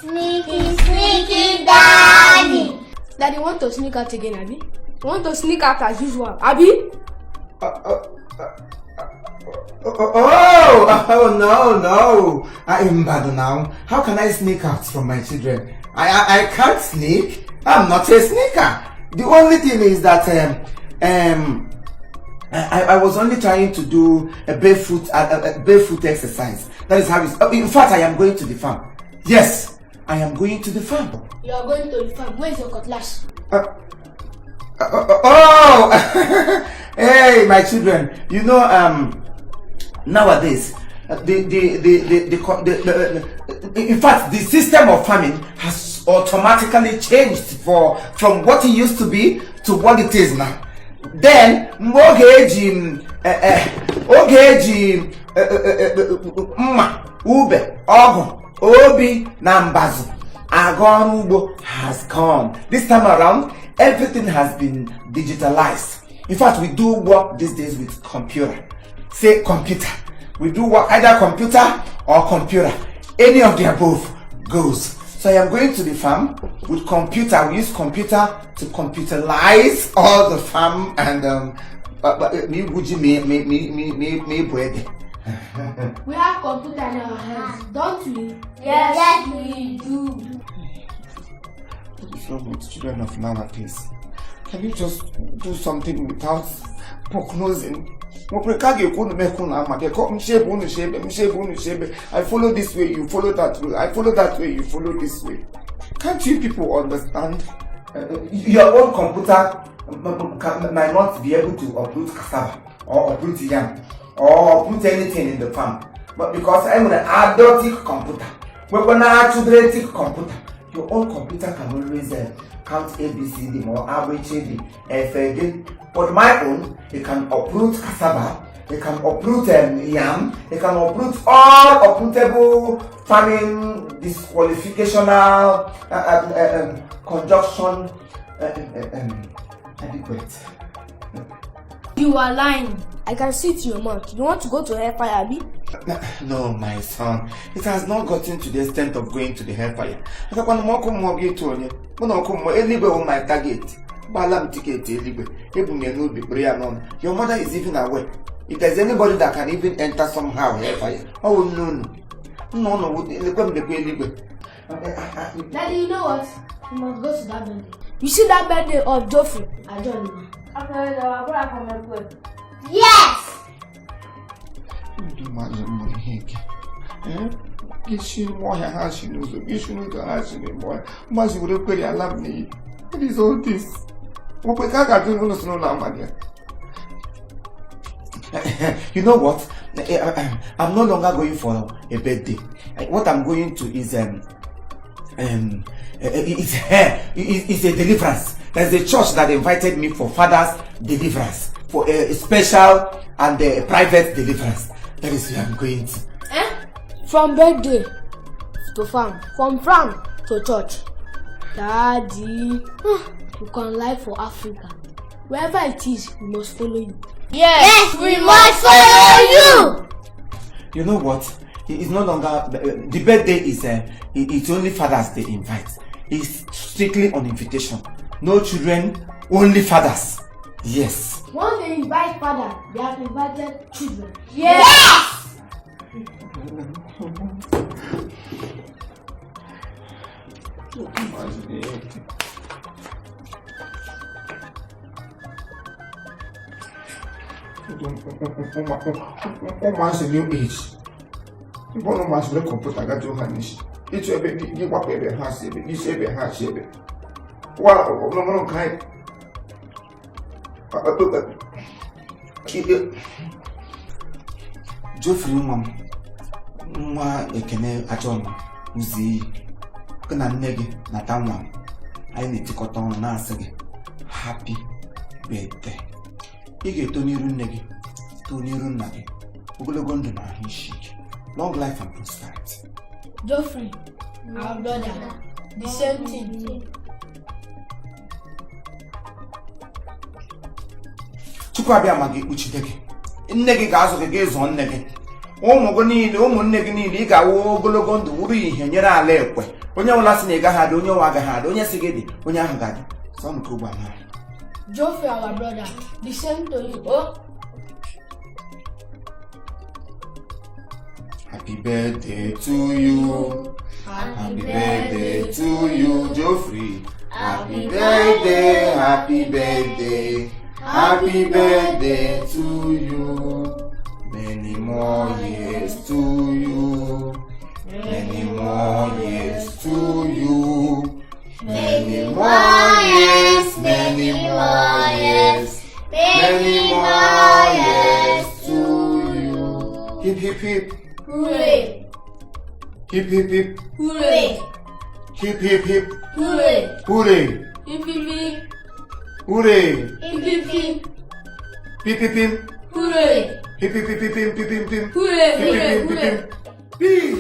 Sneaky, sneaky daddy. Daddy want to sneak out again, Abby? Want to sneak out as usual, Abby? No. I am bad now. How can I sneak out from my children? I can't sneak. I'm not a sneaker. The only thing is that I was only trying to do a barefoot exercise. That is how it's. In fact, I am going to the farm. Yes, I am going to the farm. You are going to the farm. Where is your cutlass? Hey, my children. You know, nowadays, in fact, the system of farming has automatically changed from what it used to be to what it is now. Then, ube, obi, nambazu, agon ugbo has gone. This time around, everything has been digitalized. In fact, we do work these days with computer. Say computer. We do work either computer or computer. Any of the above goes. So I am going to the farm with computer. We use computer to computerize all the farm and We have computer in our hands, don't we? Yes, we do. What is wrong with children of nowadays? Can you just do something without prognosing? I follow this way, you follow that way. I follow that way, you follow this way. Can't you people understand? Your own computer might not be able to uproot cassava or uproot yam or uproot anything in the farm. But because I'm an adultic computer, we're an arithmetic computer, your own computer can always count ABCD or ABCD, FAD. But my own, it can uproot cassava, it can uproot yam, it can uproot all uprootable farming disqualificational conjunction adequate. You are lying. I can see it in your mouth. You want to go to hellfire, Abby? No, my son. It has not gotten to the extent of going to the hellfire. Your mother is even aware. If there's anybody that can even enter somehow hellfire. Oh no. No. Daddy, you know what? You must go to that birthday. You see that birthday of Geoffrey? I don't know. Yes! What is all this? You know what? I'm no longer going for a birthday. What I'm going to is it's a deliverance. There's a church that invited me for Father's deliverance, for a special and a private deliverance. That is where I'm going to. From birthday to farm, from farm to church. Daddy, you can lie for Africa. Wherever it is, we must follow you. Yes, we must follow you! You know what? It's no longer the birthday is it's only fathers they invite. It's strictly on invitation. No children, only fathers. Yes. Once they invite father, they have invited children. Yes! What's the new age? You want to match the computer that you manage. It's a baby, you walk baby, has a baby, you say baby, has a baby. Wow, no kind. Geoffrey, mom, ekene achọrọ uzi kana nne gị na tanwa anyị na-etikọta ọnụ na-asị gị happy birthday. Ị ga-eto n'iru nne gị, too n'iru nna gị, ogologo ndụ na ahụ isi ike, long life and prosperity. Geoffrey, our brother, the same thing. Chukwu abịa ma gị kpuchite gị. Nne gị ga-azụ gị ga-ezọ nne gị. Ụmụ gị niile, ụmụnne gị niile, ị ga-awụ ogologo ndụ wuru ihe nyere ala ekwe Onye ọbụla si na ị gaghị adị, onye ọwa agaghị adị, onye si gị dị, onye ahụ ga-adị. Sọ m ka ụgbọ ala. Geoffrey, our brother, the same to you. Oh. Happy birthday to you. Happy birthday to you, Geoffrey. Happy birthday, happy birthday. Happy birthday to you. Many more years to you. Many more years to you. Many more years, many more years. Many more years to you. Hip hip hip. Hooray! Hip hip hip. Hooray! Hip hip hip. Hooray! Hooray. Hip hip hip. Hooray. Hip hip hip. Pip pip pip. Hooray! Hip hip hip pip pip pip pip. Hooray! Pip pip Hooray! pip Hooray! pip. Pip.